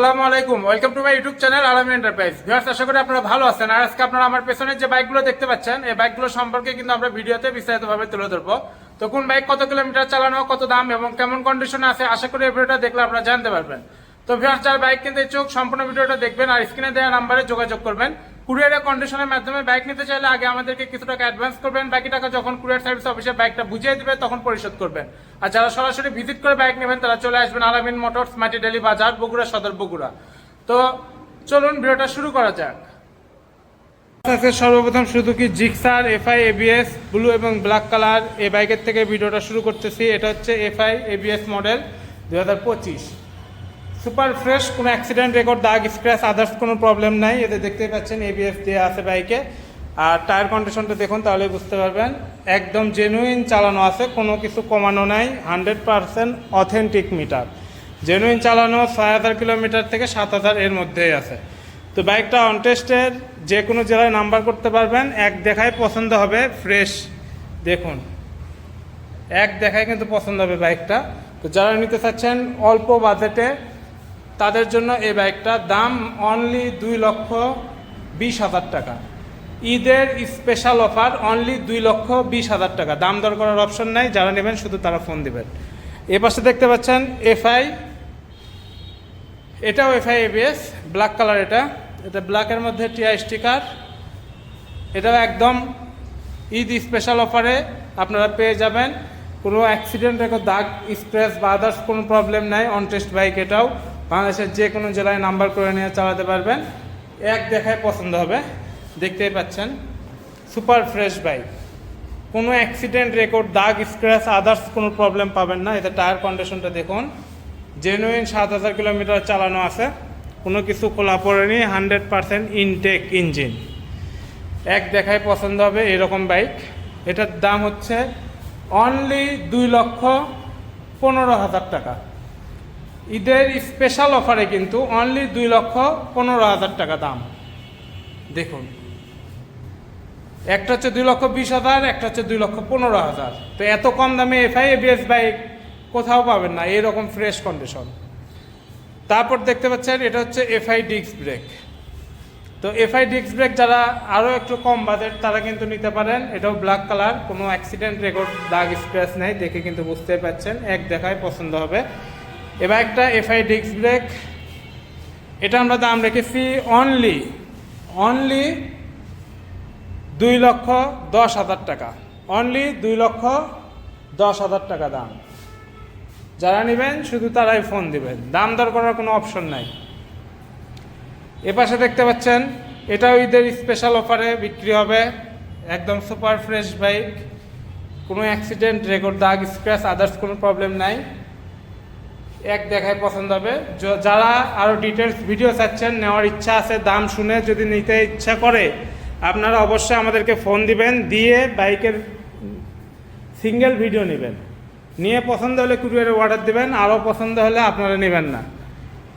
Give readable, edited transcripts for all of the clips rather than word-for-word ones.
আসসালামু আলাইকুম, welcome to my YouTube channel আলামিন এন্টারপ্রাইজ। ভিউয়ার্স, আশা করি আপনারা ভালো আছেন। আর আজকে আপনারা আমার পেছনে যে বাইকগুলো দেখতে পাচ্ছেন, এই বাইকগুলো সম্পর্কে কিন্তু আমরা ভিডিওতে বিস্তারিতভাবে তুলে ধরবো। তো কোন বাইক কত কিলোমিটার চালানো, কত দাম এবং কেমন কন্ডিশনে আছে, আশা করি এই ভিডিওটা দেখলে আপনারা জানতে পারবেন। তো ভিউয়ার্স, যার বাইক কিনতে ইচ্ছুক সম্পূর্ণ ভিডিওটা দেখবেন আর স্ক্রিনে দেওয়া নাম্বারে যোগাযোগ করবেন। কুরিয়ারের কন্ডিশনের মাধ্যমে বাইক নিতে চাইলে আগে আমাদেরকে কিছু টাকা অ্যাডভান্স করবেন, বাকি টাকা যখন কুরিয়ার সার্ভিস অফিসে বাইকটা বুঝিয়ে দিবে তখন পরিশোধ করবেন। আর যারা সরাসরি ভিজিট করে বাইক নেবেন তারা চলে আসবেন আলামিন মোটরস, মাটিডালি বাজার, বগুড়া সদর, বগুড়া। তো চলুন ভিডিওটা শুরু করা যাক। সর্বপ্রথম Suzuki Gixxer FI ABS blue এবং ব্ল্যাক কালার এই বাইকের থেকে ভিডিওটা শুরু করতেছি। এটা হচ্ছে FI ABS model 2025, super fresh, কোনো অ্যাক্সিডেন্ট রেকর্ড, দাগ, স্ক্র্যাচ, আদার্স কোনো প্রবলেম নাই। এতে দেখতে পাচ্ছেন এবিএস দিয়ে আছে বাইকে। আর টায়ার কন্ডিশনটা দেখুন, তাহলে বুঝতে পারবেন একদম জেনুইন চালানো আছে, কোনো কিছু কমানো নাই। 100% অথেন্টিক মিটার, জেনুইন চালানো। 6000 কিলোমিটার থেকে 7000 এর মধ্যেই আছে। তো বাইকটা অন টেস্টের, যে কোনো জেলায় নাম্বার করতে পারবেন। এক দেখায় পছন্দ হবে, ফ্রেশ দেখুন, এক দেখায় কিন্তু পছন্দ হবে বাইকটা। তো যারা নিতে চাচ্ছেন অল্প বাজেটে, তাদের জন্য এই বাইকটার দাম অনলি 2,20,000 টাকা। ঈদের স্পেশাল অফার, অনলি 2,20,000 টাকা। দাম দর করার অপশন নাই, যারা নেবেন শুধু তারা ফোন দিবেন। এ পাশে দেখতে পাচ্ছেন এফআই, এটাও এফআই এবিএস ব্ল্যাক কালার। এটা ব্ল্যাকের মধ্যে টিআই স্টিকার। এটাও একদম ঈদ স্পেশাল অফারে আপনারা পেয়ে যাবেন। কোনো অ্যাক্সিডেন্ট রেকর্ড, দাগ, স্ক্র্যাচ বা আদার্স কোনো প্রবলেম নাই। অন টেস্ট বাইক, এটাও বাংলাদেশের যে কোনো জেলায় নাম্বার করে নিয়ে চালাতে পারবেন। এক দেখায় পছন্দ হবে, দেখতেই পাচ্ছেন সুপার ফ্রেশ বাইক, কোনো অ্যাক্সিডেন্ট রেকর্ড, দাগ, স্ক্র্যাচ, আদার্স কোনো প্রবলেম পাবেন না। এতে টায়ার কন্ডিশনটা দেখুন, জেনুইন 7000 কিলোমিটার চালানো আছে, কোনো কিছু খোলা পড়েনি। 100% ইনটেক ইঞ্জিন, এক দেখায় পছন্দ হবে এরকম বাইক। এটার দাম হচ্ছে অনলি 2,15,000 টাকা। ঈদের স্পেশাল অফারে কিন্তু অনলি 2,15,000 টাকা দাম। দেখুন, একটা হচ্ছে 2,20,000, একটা হচ্ছে 2,15,000। তো এত কম দামে এফআই এবিএস বাইক কোথাও পাবেন না, এরকম ফ্রেশ কন্ডিশন। তারপর দেখতে পাচ্ছেন এটা হচ্ছে এফআই ডিস্ক ব্রেক। তো এফআই ডিস্ক ব্রেক যারা আরও একটু কম বাজেট, তারা কিন্তু নিতে পারেন। এটাও ব্ল্যাক কালার, কোনো অ্যাক্সিডেন্ট রেকর্ড, দাগ, স্ক্র্যাচ নেই, দেখে কিন্তু বুঝতে পারছেন, এক দেখায় পছন্দ হবে। এবার একটা এফআই ডিস্ক ব্রেক, এটা আমরা দাম রেখেছি অনলি 2,10,000 টাকা। অনলি 2,10,000 টাকা দাম। যারা নেবেন শুধু তারাই ফোন দিবেন, দাম দর করার কোনো অপশন নাই। এপাশে দেখতে পাচ্ছেন এটাও ঈদের স্পেশাল অফারে বিক্রি হবে। একদম সুপার ফ্রেশ বাইক, কোনো অ্যাক্সিডেন্ট রেকর্ড, দাগ, স্ক্র্যাচ, আদার্স কোনো প্রবলেম নাই। এক দেখায় পছন্দ হবে। যারা আরও ডিটেলস ভিডিও চাচ্ছেন, নেওয়ার ইচ্ছা আছে, দাম শুনে যদি নিতে ইচ্ছা করে, আপনারা অবশ্যই আমাদেরকে ফোন দিবেন, দিয়ে বাইকের সিঙ্গেল ভিডিও নেবেন, নিয়ে পছন্দ হলে কুরিয়ারে অর্ডার দেবেন, আরও পছন্দ হলে আপনারা নেবেন না।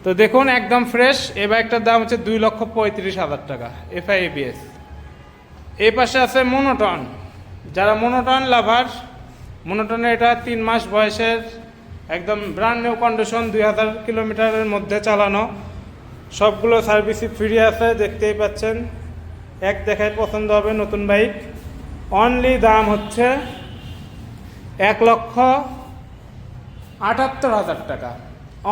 তো দেখুন একদম ফ্রেশ। এই বাইকটার দাম হচ্ছে 2,35,000 টাকা, এফআই এবিএস। এই পাশে আছে মনোটন। যারা মনোটন লাভার, মনোটনে এটা 3 মাস বয়সের, একদম ব্র্যান্ড নিউ কন্ডিশন, 2,000 কিলোমিটারের মধ্যে চালানো, সবগুলো সার্ভিসই ফ্রি আছে, দেখতেই পাচ্ছেন, এক দেখায় পছন্দ হবে নতুন বাইক। অনলি দাম হচ্ছে 1,78,000 টাকা।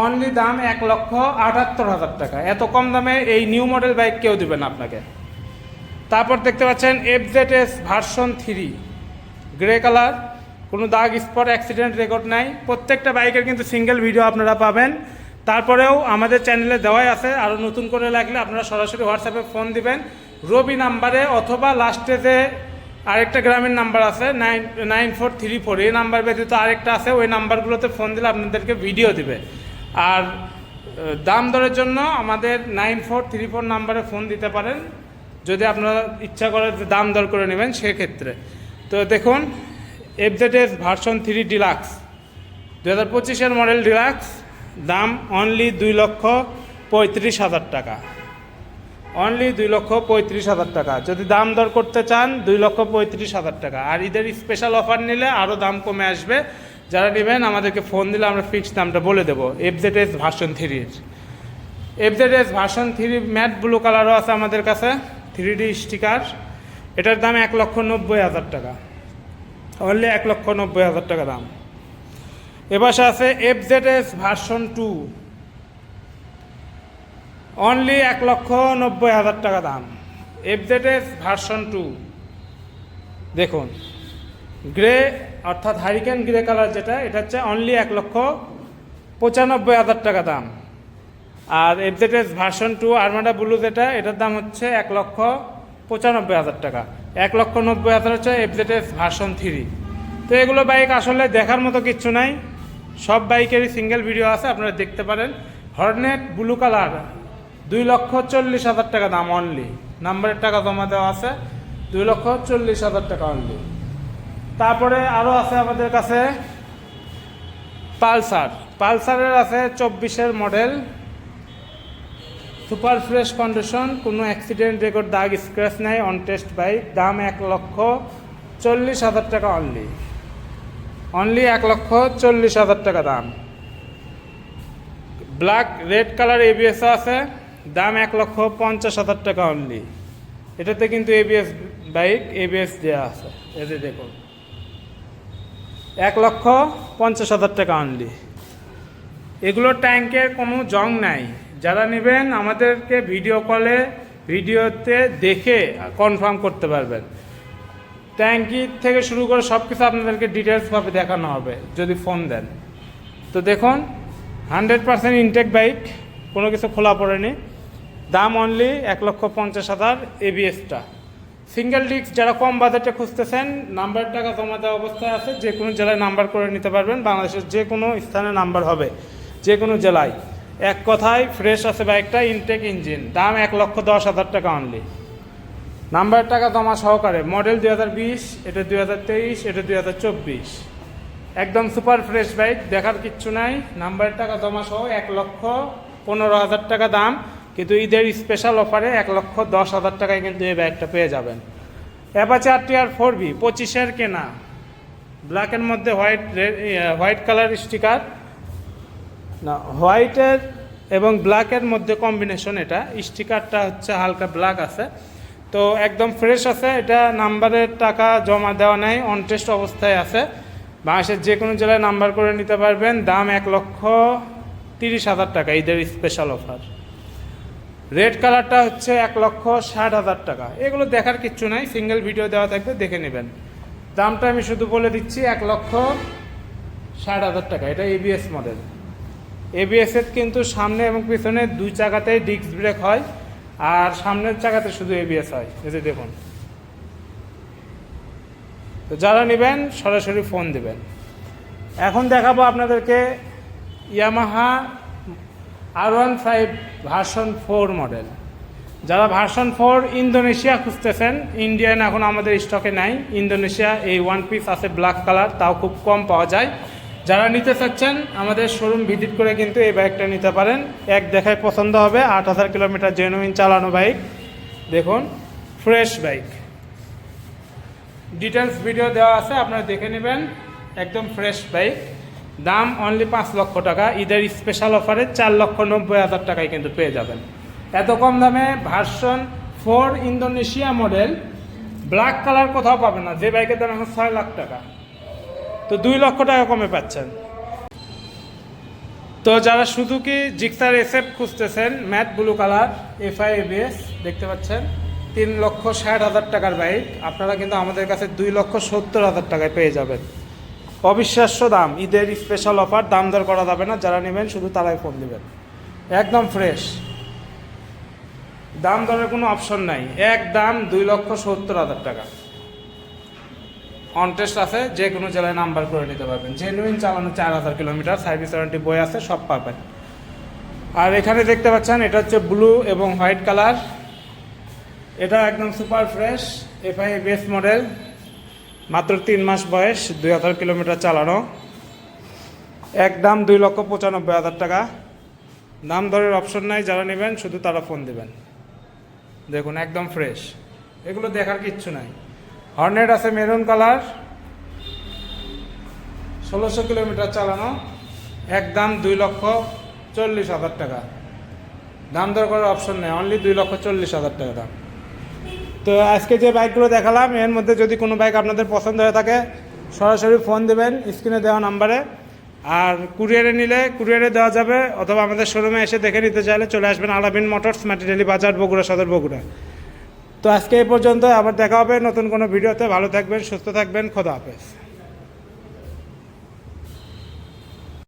অনলি দাম 1,78,000 টাকা। এত কম দামে এই নিউ মডেল বাইক কেউ দেবে না আপনাকে। তারপর দেখতে পাচ্ছেন এফজেডএস ভার্সন 3 গ্রে কালার, কোনো দাগ, স্পট, অ্যাক্সিডেন্ট রেকর্ড নাই। প্রত্যেকটা বাইকের কিন্তু সিঙ্গেল ভিডিও আপনারা পাবেন। তারপরেও আমাদের চ্যানেলে দেওয়াই আছে, আরও নতুন করে লাগলে আপনারা সরাসরি হোয়াটসঅ্যাপে ফোন দিবেন রবি নাম্বারে, অথবা লাস্টে যে আরেকটা গ্রামের নাম্বার আছে 9434, এই নাম্বার ব্যতীত আরেকটা আছে, ওই নাম্বারগুলোতে ফোন দিলে আপনাদেরকে ভিডিও দিবে। আর দাম দরের জন্য আমাদের 9434 নাম্বারে ফোন দিতে পারেন, যদি আপনারা ইচ্ছা করে দাম দর করে নেবেন সেক্ষেত্রে। তো দেখুন এফজেডএস ভার্সন 3 ডিলাক্স 2025-এর মডেল ডিলাক্স, দাম অনলি 2,35,000 টাকা। অনলি 2,35,000 টাকা। যদি দাম দর করতে চান 2,35,000 টাকা। আর ঈদের স্পেশাল অফার নিলে আরও দাম কমে আসবে। যারা নেবেন আমাদেরকে ফোন দিলে আমরা ফিক্সড দামটা বলে দেবো এফজেডএস ভার্সন 3-এর। এফজেডএস ভার্সন 3 ম্যাট ব্লু কালারও আছে আমাদের কাছে, 3D স্টিকার। এটার দাম 1,90,000 টাকা, অনলি 1,90,000 টাকা দাম। এপাশে আছে এফজেডএস ভার্সন 2, অনলি 1,90,000 টাকা দাম। এফজেডএস ভার্সন 2 দেখুন, গ্রে অর্থাৎ হারিকেন গ্রে কালার যেটা, এটা হচ্ছে অনলি 1,95,000 টাকা দাম। আর এফজেডএস ভার্সন 2 আরমাডা ব্লু যেটা, এটার দাম হচ্ছে 1,95,000 টাকা। 1,90,000 হচ্ছে এফজেডএস ভার্সন 3। তো এগুলো বাইক আসলে দেখার মতো কিচ্ছু নাই, সব বাইকেরই সিঙ্গেল ভিডিও আছে, আপনারা দেখতে পারেন। হর্নেট ব্লু কালার 2,40,000 টাকা দাম অনলি, নাম্বারের টাকা জমা দেওয়া আছে, 2,40,000 টাকা অনলি। তারপরে আরও আছে আমাদের কাছে পালসারের আছে 24-এর মডেল, সুপার ফ্রেশ কন্ডিশন, কোনো অ্যাক্সিডেন্ট রেকর্ড, দাগ স্ক্র্যাচ নাই, অন টেস্ট বাইক, দাম 1,40,000 টাকা অনলি, 1,40,000 টাকা দাম। ব্ল্যাক রেড কালার এবিএস আছে, দাম 1,50,000 টাকা অনলি। এটাতে কিন্তু এবিএস বাইক, এবিএস দেওয়া আছে, এই যে দেখুন, 1,50,000 টাকা অনলি। এগুলো ট্যাঙ্কের কোনো জং নাই, যারা নেবেন আমাদেরকে ভিডিও কলে ভিডিওতে দেখে কনফার্ম করতে পারবেন। ট্যাঙ্কি থেকে শুরু করে সব কিছু আপনাদেরকে ডিটেলসভাবে দেখানো হবে যদি ফোন দেন। তো দেখুন, 100% ইনটেক বাইক, কোনো কিছু খোলা পড়েনি, দাম অনলি 1,50,000 এবিএসটা। সিঙ্গেল ডিস্ক যারা কম বাজেটে খুঁজতেছেন, নাম্বার টাকা জমা দেওয়া অবস্থায় আছে, যে কোনো জেলায় নাম্বার করে নিতে পারবেন, বাংলাদেশের যে কোনো স্থানে নাম্বার হবে, যে কোনো জেলায়। এক কথায় ফ্রেশ আছে বাইকটা, ইনটেক ইঞ্জিন, দাম 1,10,000 টাকা অনলি, নাম্বার টাকা জমা সহকারে। মডেল 2020, এটা 2023, এটা 2024, একদম সুপার ফ্রেশ বাইক, দেখার কিচ্ছু নাই, নাম্বার টাকা জমা সহ 1,15,000 টাকা দাম। কিন্তু ঈদের স্পেশাল অফারে 1,10,000 টাকায় কিন্তু এই বাইকটা পেয়ে যাবেন। অ্যাপাচি RTR 4V 25-এর কেনা, ব্ল্যাকের মধ্যে হোয়াইট কালার স্টিকার, না হোয়াইটের এবং ব্ল্যাকের মধ্যে কম্বিনেশন, এটা স্টিকারটা হচ্ছে হালকা ব্ল্যাক আছে, তো একদম ফ্রেশ আছে। এটা নাম্বারের টাকা জমা দেওয়া নেই, অন টেস্ট অবস্থায় আছে, বাংলাদেশের যে কোনো জেলায় নাম্বার করে নিতে পারবেন, দাম 1,30,000 টাকা, ঈদের স্পেশাল অফার। রেড কালারটা হচ্ছে 1,60,000 টাকা। এগুলো দেখার কিচ্ছু নাই, সিঙ্গেল ভিডিও দেওয়া থাকবে, দেখে নেবেন। দামটা আমি শুধু বলে দিচ্ছি, 1,60,000 টাকা। এটা এবিএস মডেল, এবিএসের কিন্তু সামনে এবং পিছনে দুই চাকাতেই ডিস্ক ব্রেক হয়, আর সামনের চাকাতে শুধু এবিএস হয়, এই যে দেখুন। তো যারা নেবেন সরাসরি ফোন দেবেন। এখন দেখাবো আপনাদেরকে ইয়ামাহা R15 ভার্সন 4 মডেল। যারা ভার্সন 4 ইন্দোনেশিয়া খুঁজতেছেন, ইন্ডিয়ান এখন আমাদের স্টকে নাই, ইন্দোনেশিয়া এই ওয়ান পিস আছে ব্ল্যাক কালার, তাও খুব কম পাওয়া যায়। যারা নিতে চাচ্ছেন আমাদের শোরুম ভিজিট করে কিন্তু এই বাইকটা নিতে পারেন, এক দেখায় পছন্দ হবে। 8,000 কিলোমিটার জেনুইন চালানো বাইক, দেখুন ফ্রেশ বাইক, ডিটেলস ভিডিও দেওয়া আছে, আপনারা দেখে নেবেন, একদম ফ্রেশ বাইক। দাম অনলি 5 লক্ষ টাকা, ঈদের স্পেশাল অফারে 4,90,000 টাকায় কিন্তু পেয়ে যাবেন। এত কম দামে version 4 Indonesia model black colour কোথাও পাবেন না, যে বাইকের দাম এখন 6 লাখ টাকা, তো 2 লক্ষ টাকা কমে পাচ্ছেন। তো যারা সুজুকি জিক্সার SF খুঁজতেছেন, matte blue colour, FI ABS, দেখতে পাচ্ছেন 3,60,000 টাকার বাইক, আপনারা কিন্তু আমাদের কাছে 2,70,000 টাকায় পেয়ে যাবেন। অবিশ্বাস্য দাম, ঈদের স্পেশাল অফার, দাম দর করা যাবে না, যারা নেবেন শুধু তারাই ফোন দেবেন। একদম ফ্রেশ, দাম দরের কোনো অপশন নাই, একদম 2,70,000 টাকা। অনটেস্ট আছে, যে কোনো জেলায় নাম্বার করে নিতে পারবেন, জেনুইন চালানো 4,000 কিলোমিটার, সার্ভিস ওয়ারেন্টি বই আছে, সব পাবেন। আর এখানে দেখতে পাচ্ছেন এটা হচ্ছে ব্লু এবং হোয়াইট কালার, এটা একদম super fresh FI ABS model, মাত্র 3 মাস বয়স, 2,000 কিলোমিটার চালানো, একদম 2,95,000 টাকা। দাম দরের অপশন নাই, যারা নেবেন শুধু তারা ফোন দেবেন। দেখুন একদম ফ্রেশ, এগুলো দেখার কিচ্ছু নাই। হর্নেট আছে মেরুন কালার, 1600 কিলোমিটার চালানো, একদম 2,40,000 টাকা। দাম দর করার অপশন নেই, অনলি 2,40,000 টাকা দাম। তো আজকে যে বাইকগুলো দেখালাম এর মধ্যে যদি কোনো বাইক আপনাদের পছন্দ হয়ে থাকে সরাসরি ফোন দেবেন স্ক্রিনে দেওয়া নাম্বারে। আর কুরিয়ারে নিলে কুরিয়ারে দেওয়া যাবে, অথবা আমাদের শোরুমে এসে দেখে নিতে চাইলে চলে আসবেন আলামিন মোটরস, মাটিডালি বাজার, বগুড়া সদর, বগুড়া। তো আজকে এই পর্যন্ত, আবার দেখা হবে নতুন কোনো ভিডিওতে। ভালো থাকবেন, সুস্থ থাকবেন, খোদা হাফেজ।